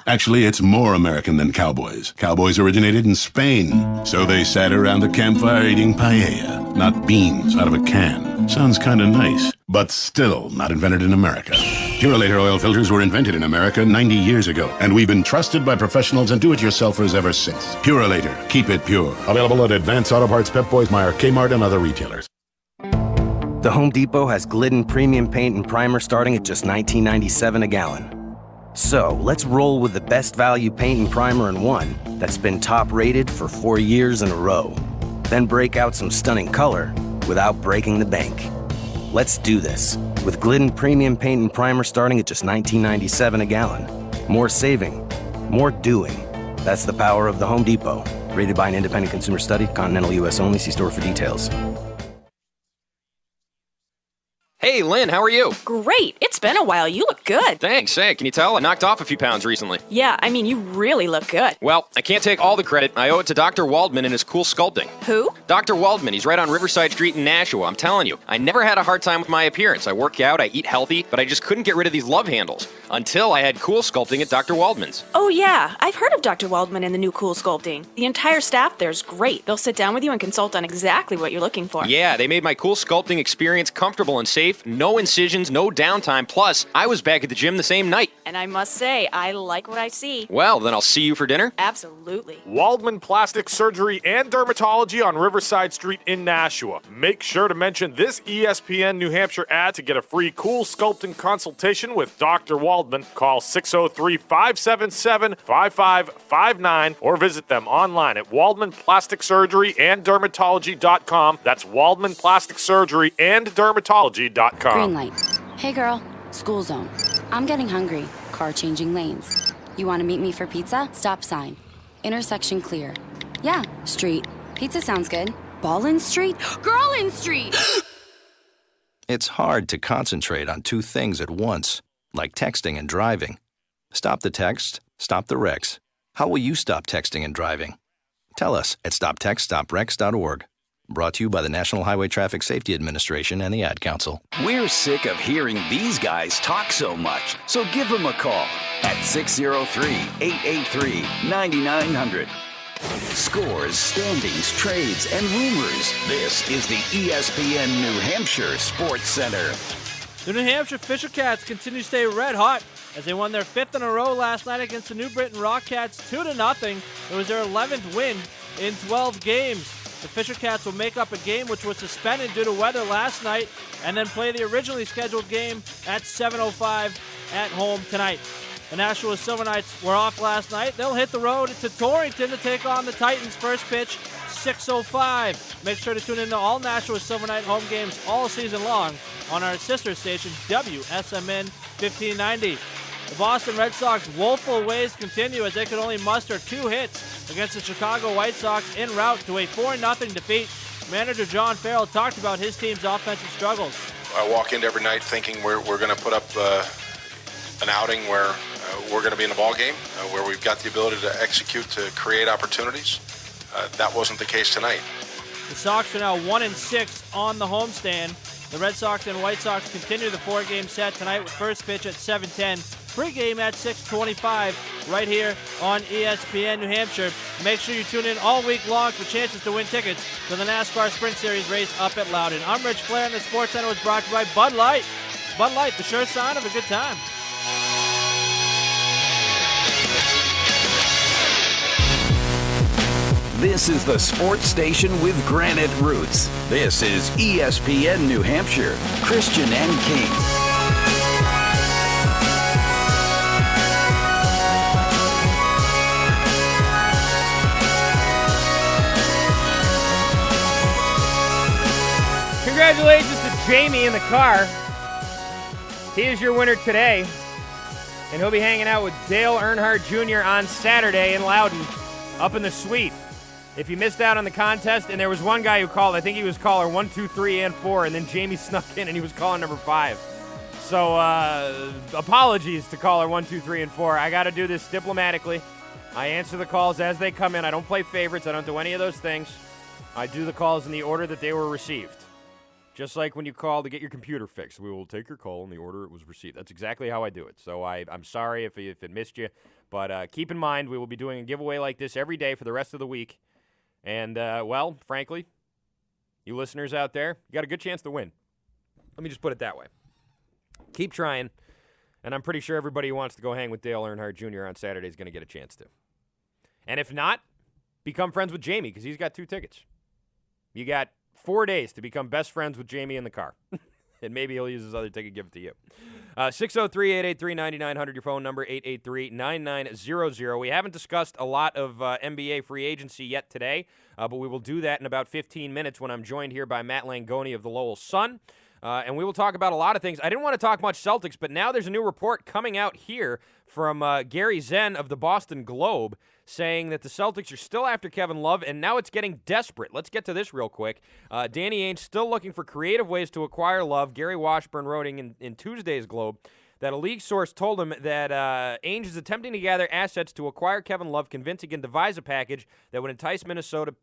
Actually, it's more American than cowboys. Cowboys originated in Spain, so they sat around the campfire eating paella, not beans out of a can. Sounds kinda nice, but still not invented in America. Purolator oil filters were invented in America 90 years ago, and we've been trusted by professionals and do-it-yourselfers ever since. Purolator, keep it pure. Available at Advance Auto Parts, Pep Boys, Meijer, Kmart, and other retailers. The Home Depot has Glidden Premium Paint and Primer starting at just $19.97 a gallon. So, let's roll with the best value paint and primer in one that's been top rated for 4 years in a row. Then break out some stunning color without breaking the bank. Let's do this with Glidden Premium Paint and Primer starting at just $19.97 a gallon. More saving, more doing. That's the power of the Home Depot. Rated by an independent consumer study, Continental US only. See store for details. Hey, Lynn, how are you? Great. It's been a while. You look good. Thanks. Hey, can you tell? I knocked off a few pounds recently. Yeah, I mean, you really look good. Well, I can't take all the credit. I owe it to Dr. Waldman and his cool sculpting. Who? Dr. Waldman. He's right on Riverside Street in Nashua. I'm telling you, I never had a hard time with my appearance. I work out, I eat healthy, but I just couldn't get rid of these love handles until I had cool sculpting at Dr. Waldman's. Oh, yeah. I've heard of Dr. Waldman and the new cool sculpting. The entire staff there's great. They'll sit down with you and consult on exactly what you're looking for. Yeah, they made my cool sculpting experience comfortable and safe. No incisions, no downtime. Plus, I was back at the gym the same night. And I must say, I like what I see. Well, then I'll see you for dinner. Absolutely. Waldman Plastic Surgery and Dermatology on Riverside Street in Nashua. Make sure to mention this ESPN New Hampshire ad to get a free cool sculpting consultation with Dr. Waldman. Call 603-577-5559 or visit them online at waldmanplasticsurgeryanddermatology.com. That's waldmanplasticsurgeryanddermatology.com. Green light. Hey girl, school zone. I'm getting hungry. Car changing lanes. You want to meet me for pizza? Stop sign. Intersection clear. Yeah, street. Pizza sounds good. Ballin Street? Girlin Street! It's hard to concentrate on two things at once, like texting and driving. Stop the text, stop the wrecks. How will you stop texting and driving? Tell us at stoptextstoprex.org. Brought to you by the National Highway Traffic Safety Administration and the Ad Council. We're sick of hearing these guys talk so much, so give them a call at 603-883-9900. Scores, standings, trades, and rumors. This is the ESPN New Hampshire Sports Center. The New Hampshire Fisher Cats continue to stay red hot as they won their 5th in a row last night against the New Britain Rockcats 2-0. It was their 11th win in 12 games. The Fisher Cats will make up a game which was suspended due to weather last night and then play the originally scheduled game at 7:05 at home tonight. The Nashua Silver Knights were off last night. They'll hit the road to Torrington to take on the Titans. First pitch, 6:05. Make sure to tune in to all Nashua Silver Knight home games all season long on our sister station, WSMN 1590. The Boston Red Sox woeful ways continue as they could only muster 2 hits against the Chicago White Sox en route to a 4-0 defeat. Manager John Farrell talked about his team's offensive struggles. I walk in every night thinking we're going to put up an outing where we're going to be in a ball game where we've got the ability to execute, to create opportunities. That wasn't the case tonight. The Sox are now 1-6 on the homestand. The Red Sox and White Sox continue the 4-game set tonight with first pitch at 7:10. Pregame at 6:25 right here on ESPN New Hampshire. Make sure you tune in all week long for chances to win tickets to the NASCAR Sprint Series race up at Loudon. I'm Rich Flair, and the Sports Center was brought to you by Bud Light. Bud Light, the sure sign of a good time. This is the sports station with granite roots. This is ESPN New Hampshire. Christian and King. Congratulations to Jamie in the car. He is your winner today, and he'll be hanging out with Dale Earnhardt Jr. on Saturday in Loudon, up in the suite. If you missed out on the contest, and there was one guy who called, I think he was caller 1, 2, 3, and 4, and then Jamie snuck in and he was calling number 5. So apologies to caller 1, 2, 3, and 4. I got to do this diplomatically. I answer the calls as they come in. I don't play favorites. I don't do any of those things. I do the calls in the order that they were received. Just like when you call to get your computer fixed. We will take your call in the order it was received. That's exactly how I do it. So I'm sorry if it missed you. But keep in mind, we will be doing a giveaway like this every day for the rest of the week. And, well, frankly, you listeners out there, you got a good chance to win. Let me just put it that way. Keep trying. And I'm pretty sure everybody who wants to go hang with Dale Earnhardt Jr. on Saturday is going to get a chance to. And if not, become friends with Jamie because he's got 2 tickets. You got 4 days to become best friends with Jamie in the car. And maybe he'll use his other ticket and give it to you. 603-883-9900, your phone number, 883-9900. We haven't discussed a lot of NBA free agency yet today, but we will do that in about 15 minutes when I'm joined here by Matt Langoni of the Lowell Sun. And we will talk about a lot of things. I didn't want to talk much Celtics, but now there's a new report coming out here from Gary Zen of the Boston Globe saying that the Celtics are still after Kevin Love, and now it's getting desperate. Let's get to this real quick. Danny Ainge still looking for creative ways to acquire Love. Gary Washburn wrote in Tuesday's Globe that a league source told him that Ainge is attempting to gather assets to acquire Kevin Love, convince he can devise a package that would entice Minnesota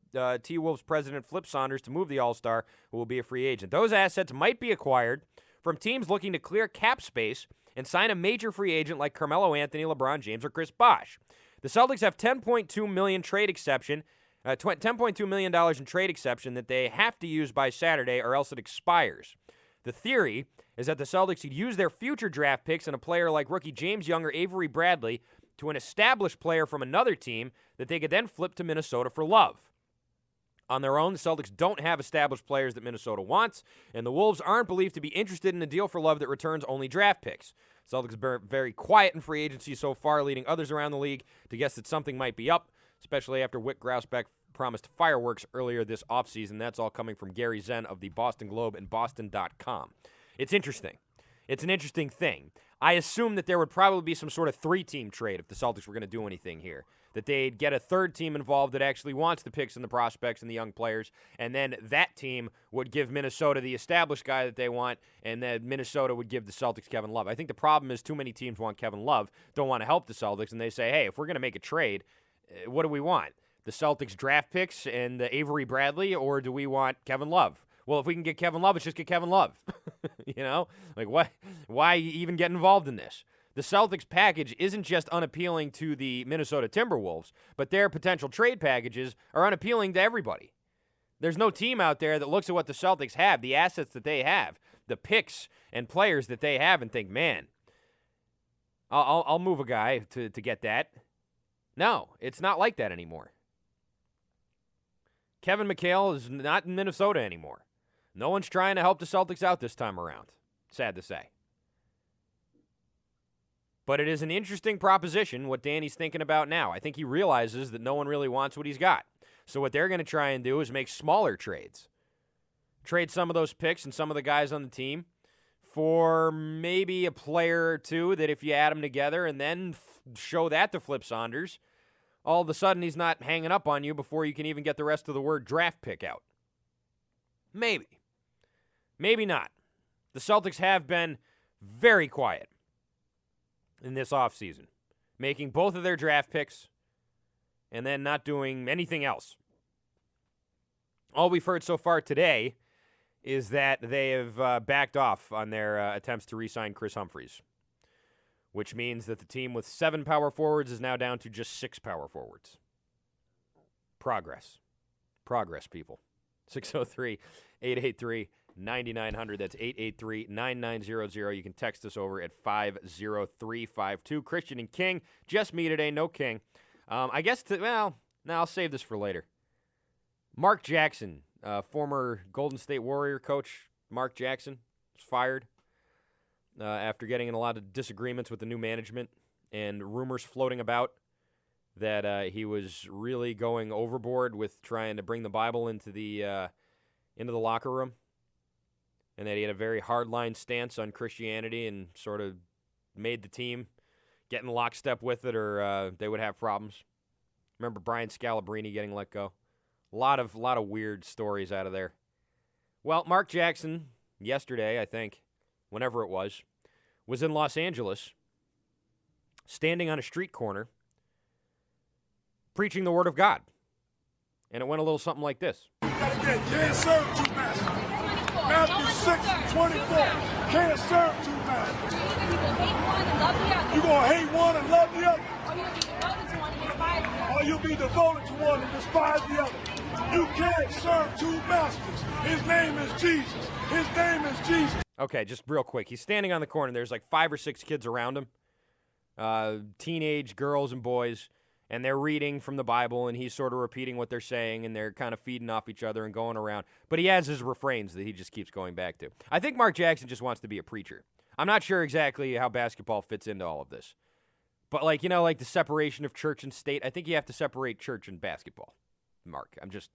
T-Wolves president Flip Saunders to move the All-Star, who will be a free agent. Those assets might be acquired from teams looking to clear cap space and sign a major free agent like Carmelo Anthony, LeBron James, or Chris Bosh. The Celtics have $10.2 million trade exception, $10.2 million in trade exception that they have to use by Saturday or else it expires. The theory is that the Celtics could use their future draft picks and a player like rookie James Young or Avery Bradley to an established player from another team that they could then flip to Minnesota for Love. On their own, the Celtics don't have established players that Minnesota wants, and the Wolves aren't believed to be interested in a deal for Love that returns only draft picks. Celtics are very quiet in free agency so far, leading others around the league to guess that something might be up, especially after Wick Grousbeck promised fireworks earlier this offseason. That's all coming from Gary Zen of the Boston Globe and Boston.com. It's interesting. It's an interesting thing. I assume that there would probably be some sort of 3-team trade if the Celtics were going to do anything here. That they'd get a third team involved that actually wants the picks and the prospects and the young players, and then that team would give Minnesota the established guy that they want, and then Minnesota would give the Celtics Kevin Love. I think the problem is too many teams want Kevin Love, don't want to help the Celtics, and they say, hey, if we're going to make a trade, what do we want? The Celtics draft picks and the Avery Bradley, or do we want Kevin Love? Well, if we can get Kevin Love, let's just get Kevin Love. You know? Like, what? Why even get involved in this? The Celtics package isn't just unappealing to the Minnesota Timberwolves, but their potential trade packages are unappealing to everybody. There's no team out there that looks at what the Celtics have, the assets that they have, the picks and players that they have, and think, man, I'll move a guy to get that. No, it's not like that anymore. Kevin McHale is not in Minnesota anymore. No one's trying to help the Celtics out this time around. Sad to say. But it is an interesting proposition what Danny's thinking about now. I think he realizes that no one really wants what he's got. So what they're going to try and do is make smaller trades. Trade some of those picks and some of the guys on the team for maybe a player or two that if you add them together and then show that to Flip Saunders, all of a sudden he's not hanging up on you before you can even get the rest of the word draft pick out. Maybe. Maybe not. The Celtics have been very quiet in this offseason. making both of their draft picks, and then not doing anything else. All we've heard so far today is that they have backed off on their attempts to re-sign Chris Humphries, which means that the team with 7 power forwards is now down to just 6 power forwards. Progress. Progress, people. 603-883-9900. That's 883-9900. You can text us over at 50352. Christian and King. Just me today, no King. I guess, I'll save this for later. Mark Jackson, former Golden State Warrior coach Mark Jackson, was fired after getting in a lot of disagreements with the new management and rumors floating about that he was really going overboard with trying to bring the Bible into the locker room, and that he had a very hardline stance on Christianity and sort of made the team get in lockstep with it, or they would have problems. Remember Brian Scalabrine getting let go? A lot of weird stories out of there. Well, Mark Jackson yesterday, I think, whenever it was in Los Angeles, standing on a street corner, preaching the Word of God. And it went a little something like this. Can't serve two masters. Matthew 6:24. Can't serve two masters. You're going to hate one and love the other. Or you'll be devoted to one and despise the other. You can't serve two masters. His name is Jesus. His name is Jesus. Okay, just real quick. He's standing on the corner. There's like 5 or 6 kids around him, teenage girls and boys, and they're reading from the Bible, and he's sort of repeating what they're saying, and they're kind of feeding off each other and going around. But he has his refrains that he just keeps going back to. I think Mark Jackson just wants to be a preacher. I'm not sure exactly how basketball fits into all of this. But, like the separation of church and state, I think you have to separate church and basketball, Mark. I'm just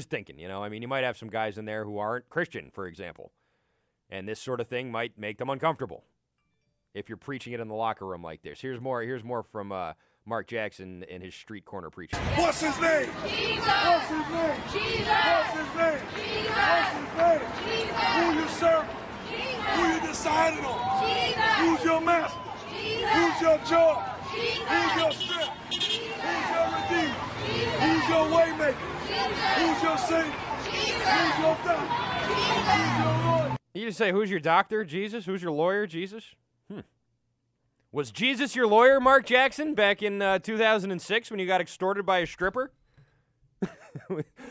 thinking, I mean, you might have some guys in there who aren't Christian, for example. And this sort of thing might make them uncomfortable if you're preaching it in the locker room like this. Here's more from Mark Jackson and his street corner preaching. What's his name? Jesus. What's his name? Jesus. What's his name? Jesus. What's his name? Jesus. Who you serving? Jesus. Who you deciding on? Jesus. Who's your master? Jesus. Who's your joy? Jesus. Who's your strength? Who's your redeemer? Who's your waymaker? Who's your savior? Who's your doctor? Who's your lawyer? You just say, who's your doctor, Jesus? Who's your lawyer, Jesus? Was Jesus your lawyer, Mark Jackson, back in 2006 when you got extorted by a stripper?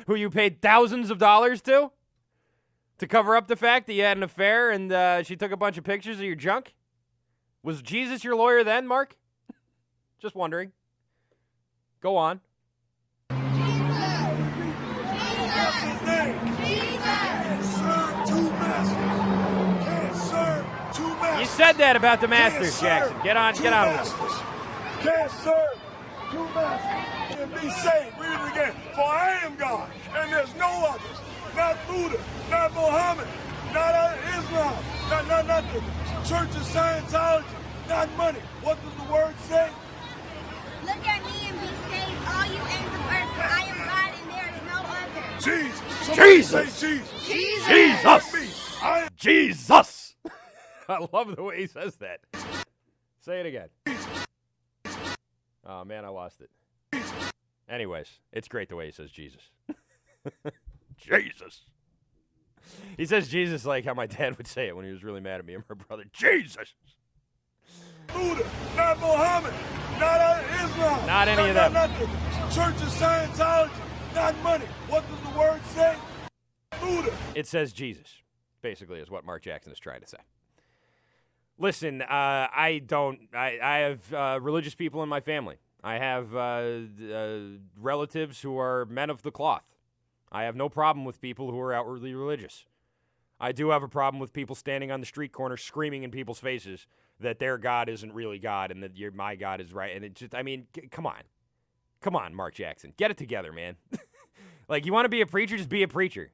Who you paid thousands of dollars to cover up the fact that you had an affair and she took a bunch of pictures of your junk? Was Jesus your lawyer then, Mark? Just wondering. Go on. What's his name? Can't serve two masters. Can't serve two masters. You said that about the Masters, Jackson. Get on with it. Can't serve two masters and be saved. Read it again. For I am God, and there's no others. Not Buddha, not Muhammad, not Islam, not the Church of Scientology, not money. What does the word say? Look at me and be saved, all you ends of earth, for I am God and there is no other. Jesus. Somebody say Jesus. Jesus. I am Jesus. I love the way he says that. Say it again. Oh, man, I lost it. Anyways, it's great the way he says Jesus. Jesus. He says Jesus like how my dad would say it when he was really mad at me and my brother. Jesus. Buddha, not Muhammad, not Islam. Not any of them. Not the Church of Scientology, not money. What does the word say? Buddha. It says Jesus, basically, is what Mark Jackson is trying to say. Listen, I have religious people in my family. I have relatives who are men of the cloth. I have no problem with people who are outwardly religious. I do have a problem with people standing on the street corner screaming in people's faces that their God isn't really God and that my God is right. And it just, I mean, come on. Come on, Mark Jackson. Get it together, man. Like, you want to be a preacher, just be a preacher.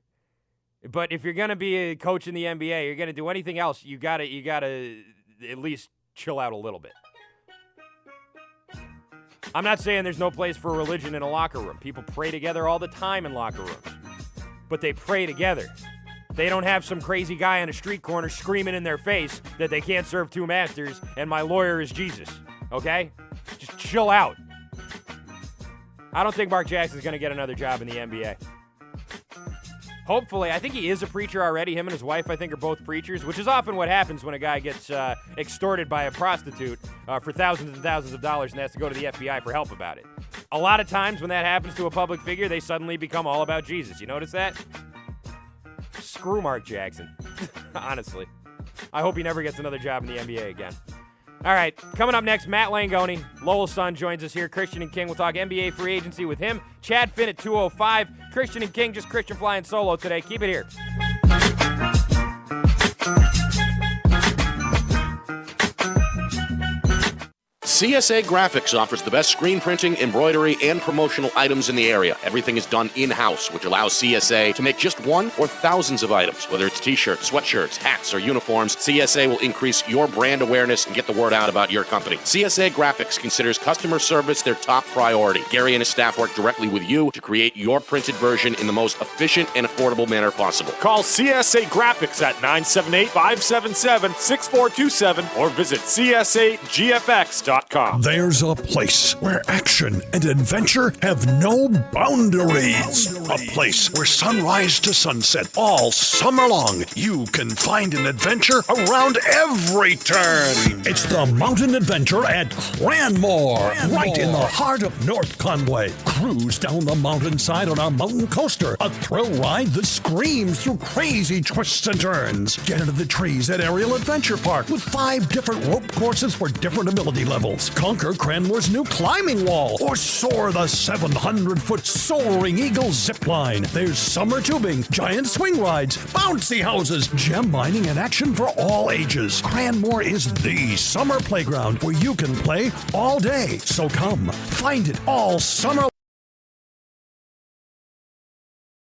But if you're going to be a coach in the NBA, you're going to do anything else, you gotta at least chill out a little bit. I'm not saying there's no place for religion in a locker room. People pray together all the time in locker rooms. But they pray together. They don't have some crazy guy on a street corner screaming in their face that they can't serve two masters and my lawyer is Jesus. okay? Just chill out. I don't think Mark Jackson's going to get another job in the NBA. Hopefully, I think he is a preacher already. Him and his wife, I think, are both preachers, which is often what happens when a guy gets extorted by a prostitute for thousands and thousands of dollars and has to go to the FBI for help about it. A lot of times when that happens to a public figure, they suddenly become all about Jesus. You notice that? Screw Mark Jackson. Honestly. I hope he never gets another job in the NBA again. All right, coming up next, Matt Langone, Lowell's son, joins us here. Christian and King will talk NBA free agency with him. Chad Finn at 2:05. Christian and King, just Christian flying solo today. Keep it here. CSA Graphics offers the best screen printing, embroidery, and promotional items in the area. Everything is done in-house, which allows CSA to make just one or thousands of items. Whether it's t-shirts, sweatshirts, hats, or uniforms, CSA will increase your brand awareness and get the word out about your company. CSA Graphics considers customer service their top priority. Gary and his staff work directly with you to create your printed version in the most efficient and affordable manner possible. Call CSA Graphics at 978-577-6427 or visit csagfx.com. There's a place where action and adventure have no boundaries. A place where sunrise to sunset all summer long, you can find an adventure around every turn. It's the Mountain Adventure at Cranmore, right in the heart of North Conway. Cruise down the mountainside on our mountain coaster, a thrill ride that screams through crazy twists and turns. Get into the trees at Aerial Adventure Park with 5 different rope courses for different ability levels. Conquer Cranmore's new climbing wall or soar the 700-foot soaring eagle zip line. There's summer tubing, giant swing rides, bouncy houses, gem mining, and action for all ages. Cranmore is the summer playground where you can play all day. So come, find it all summer